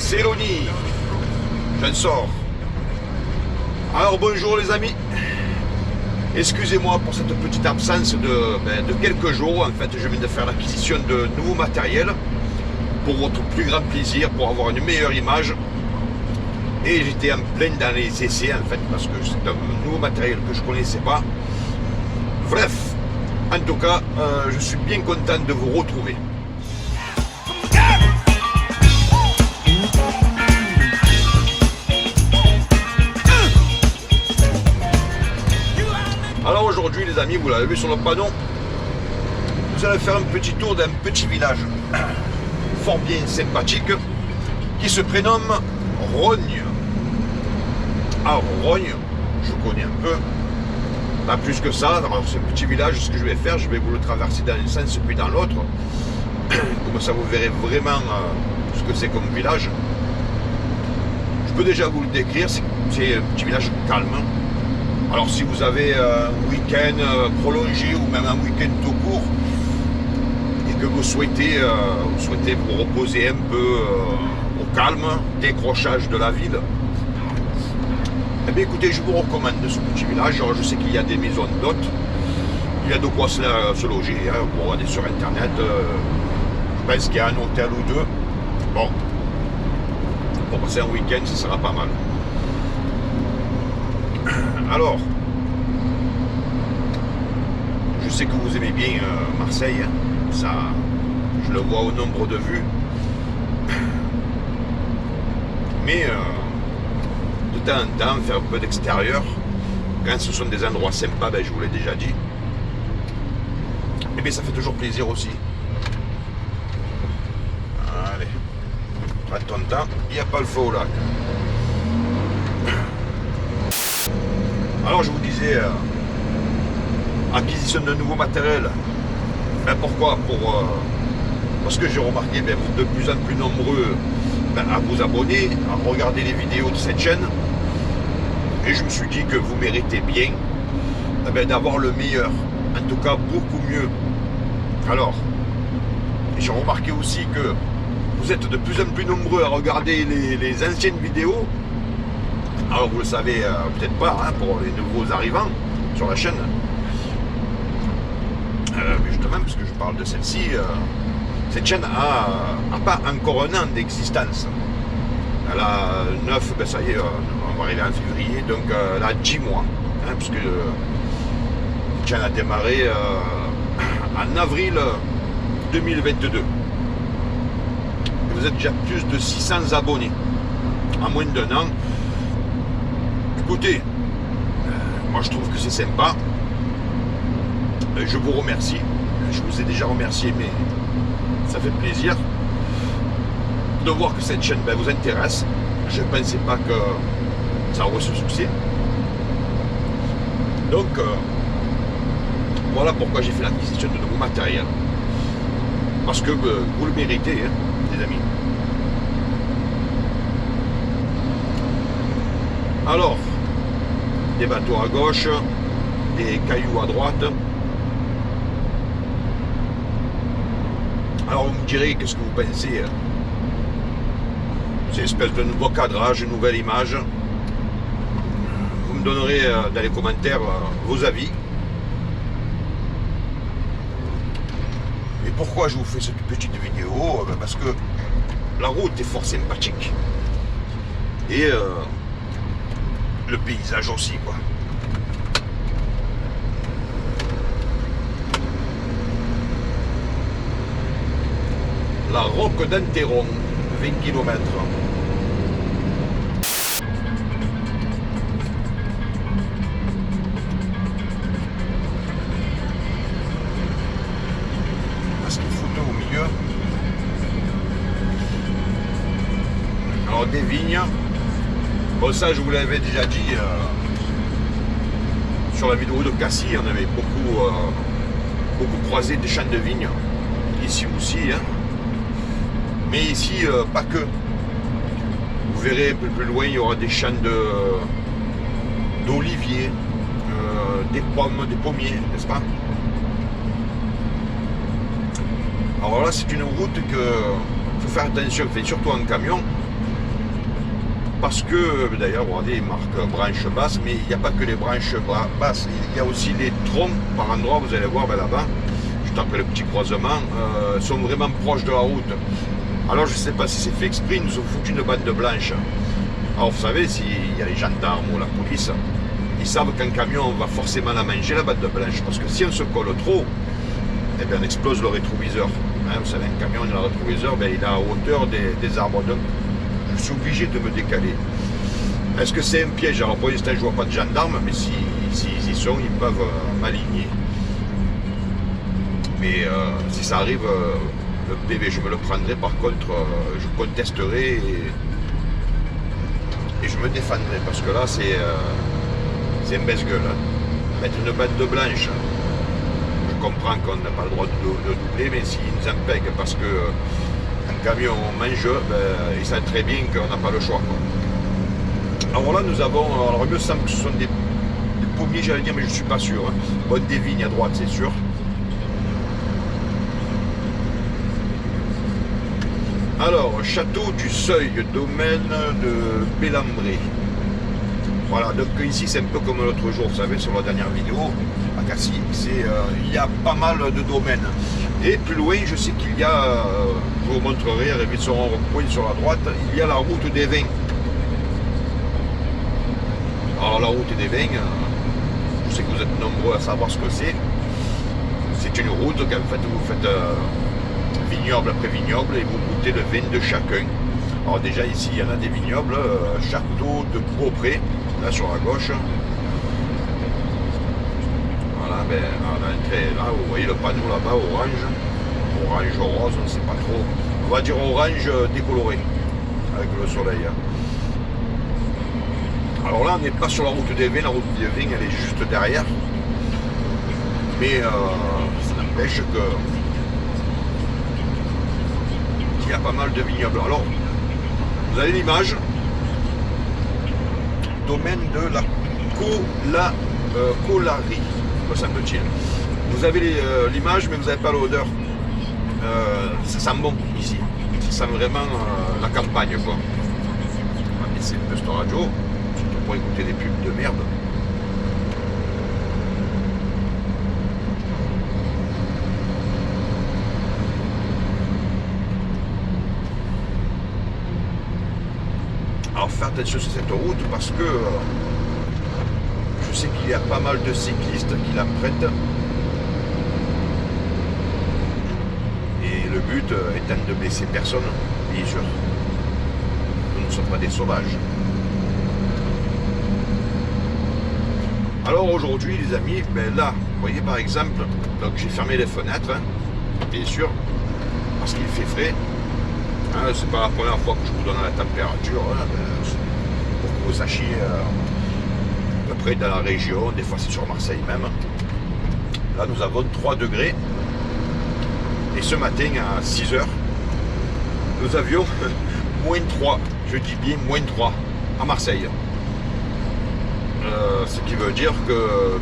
c'est Loni. J'en sors. Alors bonjour les amis. Excusez-moi pour cette petite absence de quelques jours. En fait, je viens de faire l'acquisition de nouveaux matériels pour votre plus grand plaisir, pour avoir une meilleure image. Et j'étais en plein dans les essais en fait, parce que c'est un nouveau matériel que je ne connaissais pas. Bref, en tout cas, je suis bien content de vous retrouver. Alors aujourd'hui les amis, vous l'avez vu sur le panneau, nous allons faire un petit tour d'un petit village fort bien sympathique qui se prénomme Rogne. Alors Rogne, je connais un peu, pas plus que ça. Alors ce petit village, ce que je vais faire, je vais vous le traverser dans un sens puis dans l'autre, comme ça vous verrez vraiment ce que c'est comme village. Je peux déjà vous le décrire, c'est un petit village calme. Alors si vous avez un week-end prolongé ou même un week-end tout court et que vous souhaitez vous reposer un peu au calme, décrochage de la ville, eh bien écoutez, je vous recommande ce petit village. Alors, je sais qu'il y a des maisons d'hôtes, il y a de quoi se loger, hein, vous regardez sur internet, je pense qu'il y a un hôtel ou deux. Bon, pour passer un week-end, ça sera pas mal. Alors, je sais que vous aimez bien Marseille, hein. Ça, je le vois au nombre de vues. Mais de temps en temps, faire un peu d'extérieur, quand ce sont des endroits sympas, ben, je vous l'ai déjà dit, et bien ça fait toujours plaisir aussi. Allez, prends ton temps, il n'y a pas le feu au lac. Alors je vous disais, acquisition de nouveaux matériels. Ben pourquoi? Parce que j'ai remarqué, ben, vous êtes de plus en plus nombreux à vous abonner, à regarder les vidéos de cette chaîne. Et je me suis dit que vous méritez bien d'avoir le meilleur, en tout cas beaucoup mieux. Alors, j'ai remarqué aussi que vous êtes de plus en plus nombreux à regarder les anciennes vidéos. Alors vous le savez peut-être pas, hein, pour les nouveaux arrivants sur la chaîne. Mais justement, puisque je parle de celle-ci, cette chaîne a pas encore un an d'existence. Elle a 9, ben ça y est, on va arriver en février, donc elle a 10 mois. Hein, puisque cette chaîne a démarré en avril 2022. Et vous êtes déjà plus de 600 abonnés en moins d'un an. Écoutez, moi je trouve que c'est sympa. Je vous remercie. Je vous ai déjà remercié, mais ça fait plaisir de voir que cette chaîne vous intéresse. Je ne pensais pas que ça aurait ce succès. Donc, voilà pourquoi j'ai fait l'acquisition de nouveaux matériels. Parce que vous le méritez, hein, les amis. Alors, des bateaux à gauche, des cailloux à droite. Alors vous me direz, qu'est-ce que vous pensez? C'est une espèce de nouveau cadrage, une nouvelle image. Vous me donnerez dans les commentaires vos avis. Et pourquoi je vous fais cette petite vidéo? Parce que la route est fort sympathique. Et le paysage aussi, quoi. La Roque d'Anteron, 20 km. Parce qu'il faut au milieu. Alors des vignes. Bon, ça je vous l'avais déjà dit sur la vidéo de Cassis, on avait beaucoup croisé des champs de vignes. Ici aussi, hein. Mais ici, pas que. Vous verrez un peu plus loin, il y aura des champs d'oliviers, des pommes, des pommiers, n'est-ce pas? Alors là, c'est une route que faut faire attention, surtout en camion, Parce que, d'ailleurs, regardez, il marque branche basse, mais il n'y a pas que les branches basses, il y a aussi les troncs par endroits, vous allez voir là-bas, juste après le petit croisement, sont vraiment proches de la route. Alors je ne sais pas si c'est fait exprès, ils nous ont foutu une bande blanche. Alors vous savez, s'il y a les gendarmes ou la police, ils savent qu'un camion va forcément la manger, la bande blanche, parce que si on se colle trop, eh bien, on explose le rétroviseur. Hein, vous savez, un camion, le rétroviseur, ben, il est à hauteur des arbres, donc je suis obligé de me décaler. Est-ce que c'est un piège? Alors pour l'instant, je ne vois pas de gendarmes, mais s'ils y sont, ils peuvent m'aligner. Mais si ça arrive, le PV, je me le prendrai. Par contre, je contesterai et je me défendrai, parce que là, c'est un baisse-gueule. Hein. Mettre une bande blanche, je comprends qu'on n'a pas le droit de doubler, mais s'ils nous impèguent parce que un camion mange, ben, ils savent très bien qu'on n'a pas le choix. Quoi. Alors là, nous avons, alors il me semble que ce sont des pommiers, j'allais dire, mais je ne suis pas sûr. Hein. Bon, des vignes à droite, c'est sûr. Alors, château du Seuil, domaine de Bellambré. Voilà, donc ici c'est un peu comme l'autre jour, vous savez, sur la dernière vidéo, à Cassis, il y a pas mal de domaines. Et plus loin, je sais qu'il y a, je vous montrerai, arrivé sur un point sur la droite, il y a la route des vins. Alors la route des vins, je sais que vous êtes nombreux à savoir ce que c'est. C'est une route qu'en fait vous faites vignoble après vignoble et vous goûtez le vin de chacun. Alors déjà ici il y en a des vignobles, château de Beaupré, là sur la gauche. Voilà, ben, à l'entrée là, vous voyez le panneau là-bas, orange rose, on ne sait pas trop. On va dire orange décoloré, avec le soleil. Alors là on n'est pas sur la route des vins, la route des vins elle est juste derrière. Mais ça n'empêche que il y a pas mal de vignobles. Alors, vous avez l'image, domaine de la Colarie, me semble-t-il. Vous avez l'image, mais vous n'avez pas l'odeur. Ça sent bon ici. Ça sent vraiment la campagne, quoi. On va baisser un peu cette radio, surtout pour écouter des pubs de merde. Alors faire attention sur cette route parce que je sais qu'il y a pas mal de cyclistes qui l'empruntent. Et le but étant de blesser personne, bien sûr. Nous ne sommes pas des sauvages. Alors aujourd'hui les amis, ben là, vous voyez par exemple, donc j'ai fermé les fenêtres, hein, bien sûr, parce qu'il fait frais. Hein, c'est pas la première fois que je vous donne la température, hein, pour que vous sachiez à peu près dans la région, des fois c'est sur Marseille même. Là nous avons 3 degrés. Et ce matin à 6 h, nous avions moins 3, je dis bien moins 3 à Marseille. Ce qui veut dire que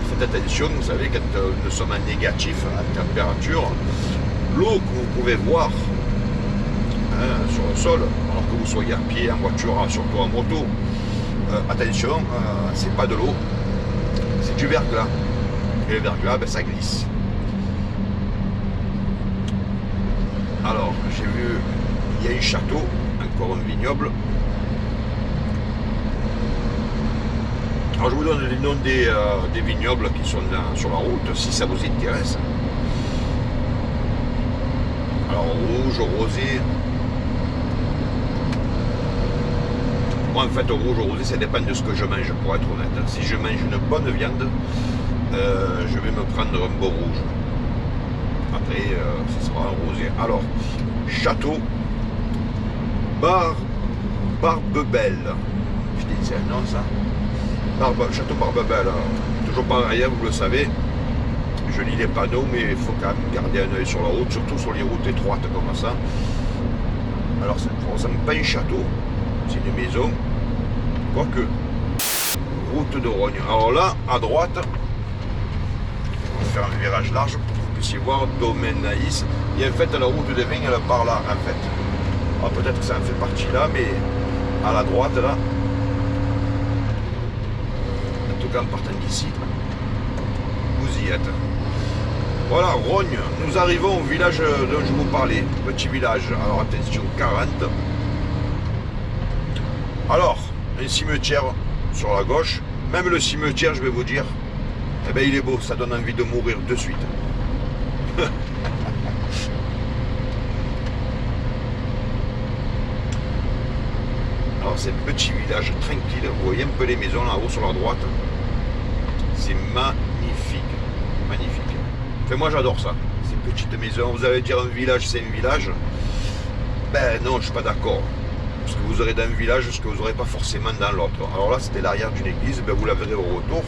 faites attention, vous savez, quand nous sommes en négatif en température, l'eau que vous pouvez voir sur le sol, alors que vous soyez à pied, en voiture, surtout en moto, attention, c'est pas de l'eau, c'est du verglas. Et le verglas, ça glisse. Alors, j'ai vu, il y a un château, encore un vignoble. Alors, je vous donne les noms des vignobles qui sont sur la route, si ça vous intéresse. Alors, rouge, rosé. Moi, en fait, rouge, rosé, ça dépend de ce que je mange, pour être honnête. Si je mange une bonne viande, je vais me prendre un beau rouge. Après, ce sera un rosé. Alors, château Barbebelle. Je dis, c'est un nom, ça. Château Barbebelle. Toujours pareil, vous le savez. Je lis les panneaux, mais il faut quand même garder un œil sur la route, surtout sur les routes étroites comme ça. Alors, ça ne ressemble pas à un château, c'est une maison. Quoique, route de Rogne. Alors là, à droite, on va faire un virage large pour que vous puissiez voir domaine Naïs. Et en fait, la route des vins, elle part là, en fait. Alors peut-être que ça en fait partie là, mais à la droite là. En tout cas en partant d'ici, vous y êtes. Voilà, Rogne, nous arrivons au village dont je vous parlais, petit village. Alors attention, 40. Alors, un cimetière sur la gauche, même le cimetière, je vais vous dire, eh ben il est beau, ça donne envie de mourir de suite. Alors c'est un petit village tranquille, vous voyez un peu les maisons là-haut sur la droite. C'est magnifique, magnifique. Enfin moi j'adore ça, ces petites maisons. Vous allez dire un village c'est un village. Ben non, je suis pas d'accord. Parce que vous aurez dans un village ce que vous n'aurez pas forcément dans l'autre. Alors là c'était l'arrière d'une église, ben vous la verrez au retour.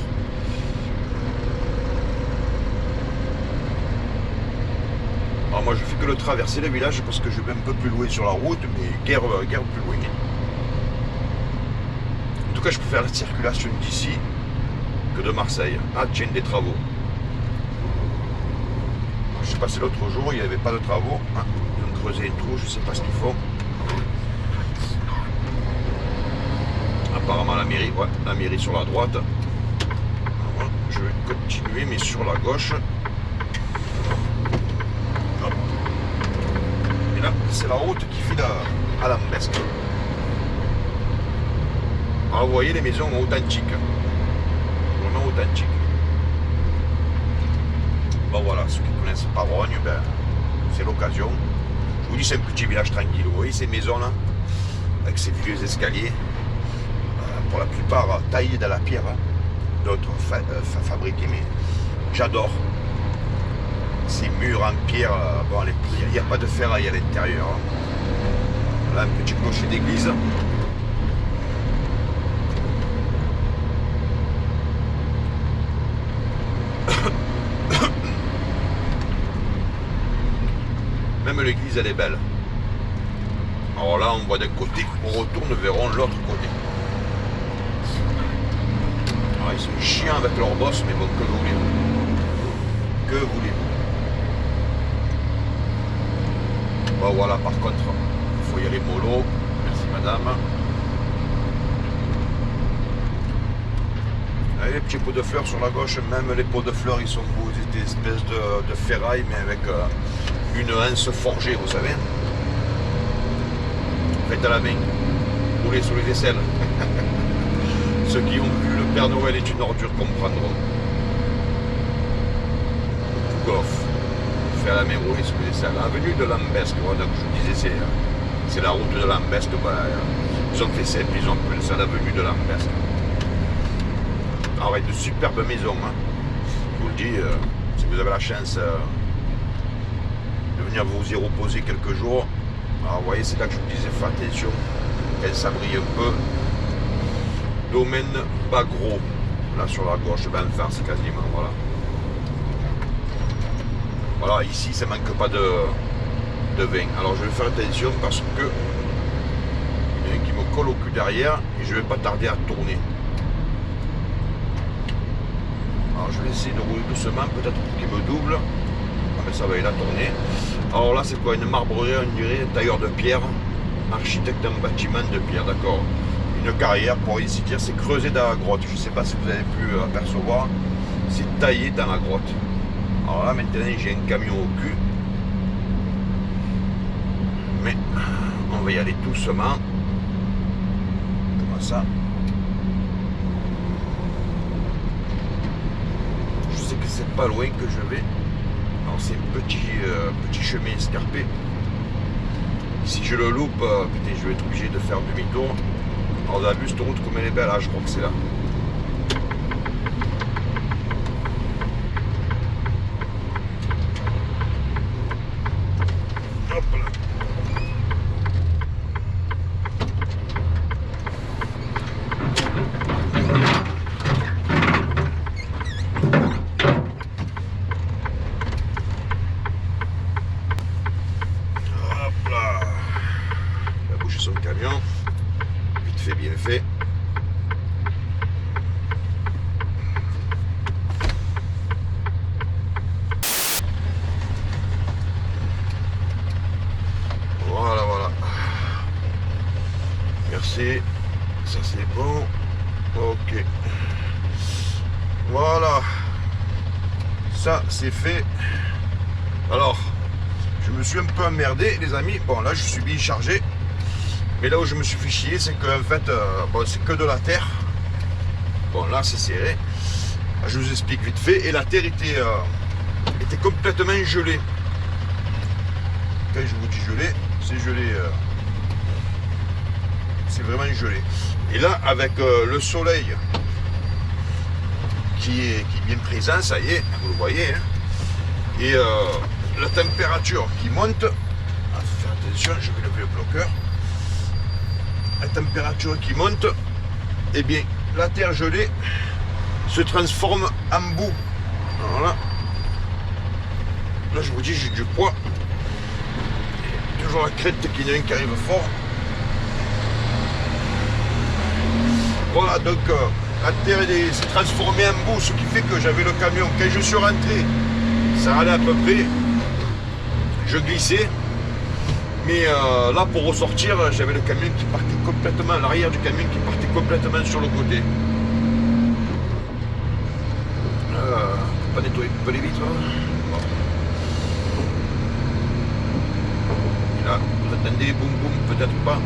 Alors moi je fais que le traverser le village parce que je vais un peu plus loin sur la route, mais guère plus loin. En tout cas je préfère la circulation d'ici que de Marseille. Ah tiens, des travaux. Je suis passé l'autre jour, il n'y avait pas de travaux. Ah, ils ont creusé un trou, je ne sais pas ce qu'ils font. Apparemment la mairie, ouais, la mairie sur la droite. Alors, je vais continuer mais sur la gauche. Hop. Et là, c'est la route qui file à Lambesc. Alors vous voyez les maisons authentiques. Vraiment authentiques. Bon voilà, ceux qui connaissent pas Rogne, ben, c'est l'occasion. Je vous dis c'est un petit village tranquille. Vous voyez ces maisons là, avec ces vieux escaliers, pour la plupart taillés dans la pierre, hein. D'autres fabriqués, mais j'adore. Ces murs en pierre, bon il n'y a pas de ferraille à l'intérieur. Hein. Là un petit clocher d'église. Même l'église elle est belle. Alors là on voit d'un côté, on retourne verrons l'autre côté. Alors, ils sont chiants avec leur boss, mais bon, que voulez-vous? Que voulez-vous? Bon voilà, par contre, il faut y aller mollo. Merci madame. Les petits pots de fleurs sur la gauche, même les pots de fleurs ils sont beaux, c'est des espèces de ferraille mais avec une anse forgée, vous savez. Faites à la main, roulez sous les aisselles. Ceux qui ont vu Le Père Noël est une ordure comprendront. Golf, fait à la main, rouler sous les aisselles. Avenue de Lambesc, donc je vous disais c'est la route de Lambesc, voilà. Ils ont fait simple, ils ont appelé ça l'avenue de Lambesc. Alors avec de superbes maisons, hein. Je vous le dis, si vous avez la chance de venir vous y reposer quelques jours, alors vous voyez c'est là que je vous disais faites attention, quand ça brille un peu. Domaine Bagro, là sur la gauche, ben enfin c'est quasiment, voilà. Voilà, ici ça manque pas de vin. Alors je vais faire attention parce que il y en a un qui me colle au cul derrière et je vais pas tarder à tourner. Alors je vais essayer de rouler doucement, peut-être pour qu'il me double. Ah ben ça va, il a tourné. Alors là c'est quoi? Une marbrerie, on dirait, tailleur de pierre, architecte d'un bâtiment de pierre, d'accord. Une carrière pour ici dire, c'est creusé dans la grotte. Je ne sais pas si vous avez pu apercevoir, c'est taillé dans la grotte. Alors là maintenant j'ai un camion au cul. Mais on va y aller doucement. Comme ça. Je sais que c'est pas loin que je vais. Alors c'est un petit chemin escarpé. Si je le loupe, putain, je vais être obligé de faire demi-tour. Alors on a vu cette route comme elle est belle, là, je crois que c'est là. Hop là. Hop là. Il va bouger son camion. Vite fait, bien fait. Voilà, voilà. inversé. Ça c'est bon. Ok. Voilà. Ça c'est fait. Alors, je me suis un peu emmerdé les amis. Bon là je suis bien chargé. Mais là où je me suis fait chier, c'est qu'en fait, bon, c'est que de la terre. Bon là c'est serré. Je vous explique vite fait. Et la terre était complètement gelée. Quand je vous dis gelé, c'est gelé. C'est vraiment gelé. Et là, avec le soleil qui est bien présent, ça y est, vous le voyez, hein, et la température qui monte, faire attention, je vais lever le bloqueur, la température qui monte, eh bien, la terre gelée se transforme en boue. Voilà. Là, je vous dis, j'ai du poids. Et toujours la crête qu'il y en a un qui arrive fort. Voilà, donc la terre s'est transformée en boue, ce qui fait que j'avais le camion. Quand je suis rentré, ça allait à peu près. Je glissais. Mais là, pour ressortir, j'avais le camion qui partait complètement, l'arrière du camion qui partait complètement sur le côté. Pas nettoyer un peu les vitres. Bon. Et là, vous entendez les boum boum, peut-être pas.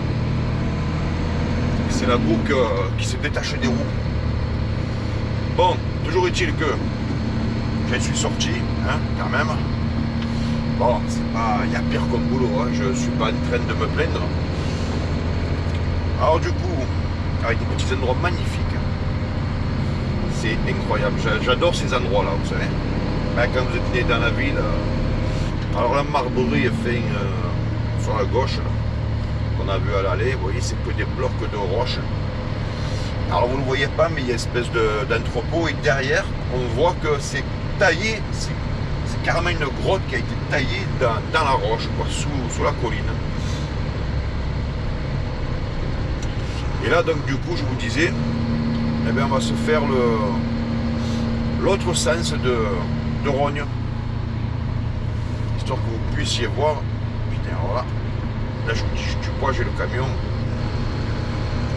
C'est la boue qui se détache des roues. Bon, toujours est-il que j'en suis sorti, hein, quand même. Bon, c'est pas, il y a pire comme boulot, hein, je suis pas en train de me plaindre. Alors du coup, avec des petits endroits magnifiques, c'est incroyable. J'adore ces endroits-là, vous savez. Ben, quand vous êtes né dans la ville, alors la Marbury est fait sur la gauche. Là. On a vu à l'aller, vous voyez, c'est que des blocs de roches. Alors vous ne le voyez pas, mais il y a une espèce d'entrepôt et derrière, on voit que c'est taillé, c'est carrément une grotte qui a été taillée dans la roche, quoi, sous la colline. Et là, donc du coup, je vous disais, eh bien, on va se faire l'autre sens de Rogne, histoire que vous puissiez voir. Putain, voilà. Là, je vous dis, du poids, j'ai le camion.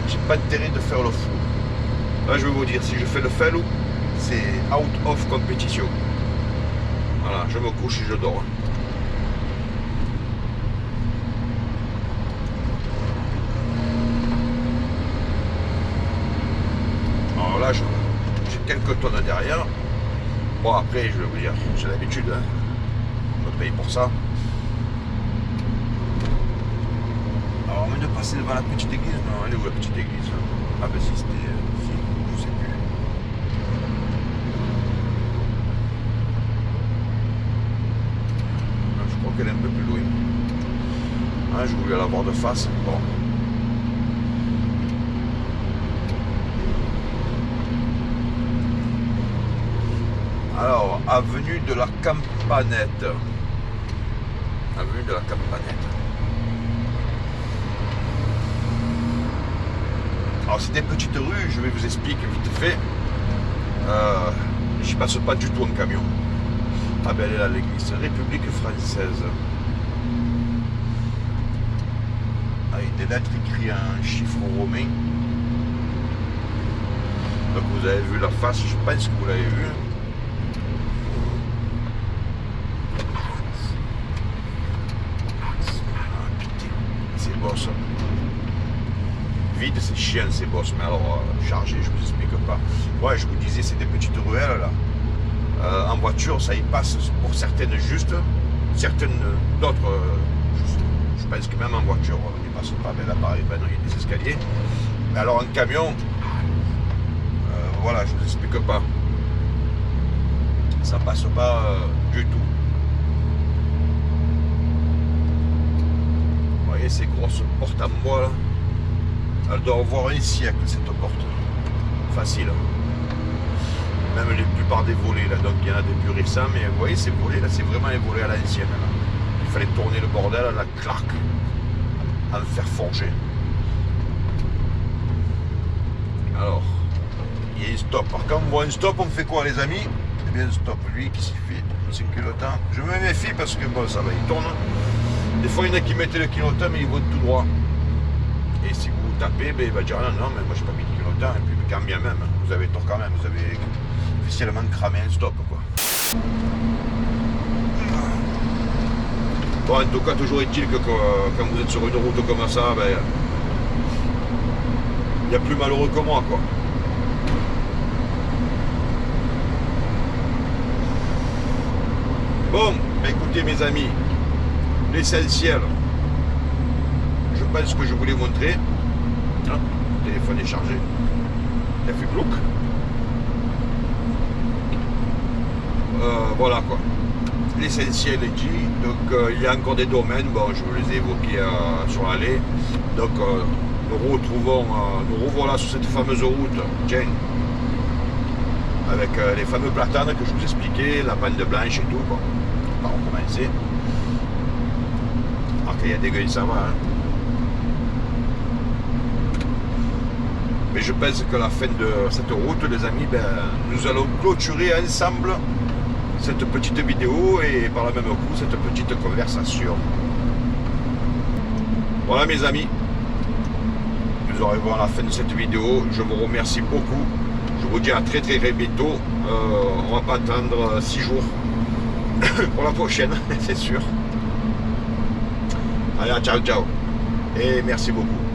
J'ai pas intérêt de faire le fou. Là, je vais vous dire, si je fais le fellow, c'est out of compétition. Voilà, je me couche et je dors. Alors là, j'ai quelques tonnes derrière. Bon, après, je vais vous dire, c'est l'habitude. Hein. On me paye pour ça. Alors, on vient de passer devant la petite église. Non, elle est où la petite église? Ah ben si, c'était... si, je sais plus. Je crois qu'elle est un peu plus loin. Ah, je voulais la voir de face. Bon. Alors, avenue de la Campanette. Avenue de la Campanette. Alors c'est des petites rues, je vais vous expliquer vite fait. Je passe pas du tout en camion. Ah ben elle est là l'église, République française. Avec des lettres écrites en chiffres romains. Donc vous avez vu la face, je pense que vous l'avez vu. Ah putain, c'est beau ça. Vide, c'est chiant ces bosses, mais alors chargé, je vous explique pas. Ouais, je vous disais, c'est des petites ruelles là. En voiture, ça y passe pour certaines juste, certaines d'autres, je pense que même en voiture, on n'y passe pas. Mais là, pareil, ben non, il y a des escaliers. Mais alors en camion, voilà, je vous explique pas. Ça passe pas du tout. Vous voyez ces grosses portes en bois là. Elle doit avoir un siècle cette porte. Facile. Même la plupart des volets là, donc il y en a des plus récents, mais vous voyez ces volets là, c'est vraiment les volets à l'ancienne là. Il fallait tourner le bordel à la claque, à le faire forger. Alors, il y a un stop. Alors quand on voit un stop, on fait quoi les amis? Eh bien un stop, lui qui s'y fait, c'est le clignotant. Je me méfie parce que bon ça va, il tourne. Des fois il y en a qui mettent le clignotant mais ils vont tout droit. Et si vous taper, ben, il va dire non, non, mais moi j'ai pas mis depuis longtemps, et puis quand bien même, vous avez tort quand même, vous avez officiellement cramé un stop, quoi. Bon, en tout cas, toujours est-il que quand vous êtes sur une route comme ça, ben, il y a plus malheureux que moi, quoi. Bon, écoutez mes amis, l'essentiel, je pense que je voulais montrer. Ah, le téléphone est chargé. Il a fait plouc. Voilà quoi. L'essentiel est dit. Donc il y a encore des domaines, bon je vous les ai évoqués sur l'allée. Donc nous revoilà sur cette fameuse route, tiens, avec les fameux platanes que je vous expliquais, la bande blanche et tout, quoi. On va recommencer. Alors qu'il y a des gueules, ça va, hein. Mais je pense que la fin de cette route, les amis, ben, nous allons clôturer ensemble cette petite vidéo et par le même coup cette petite conversation. Voilà mes amis, nous arrivons à la fin de cette vidéo. Je vous remercie beaucoup. Je vous dis à très bientôt. On va pas attendre 6 jours pour la prochaine, c'est sûr. Allez, ciao ciao et merci beaucoup.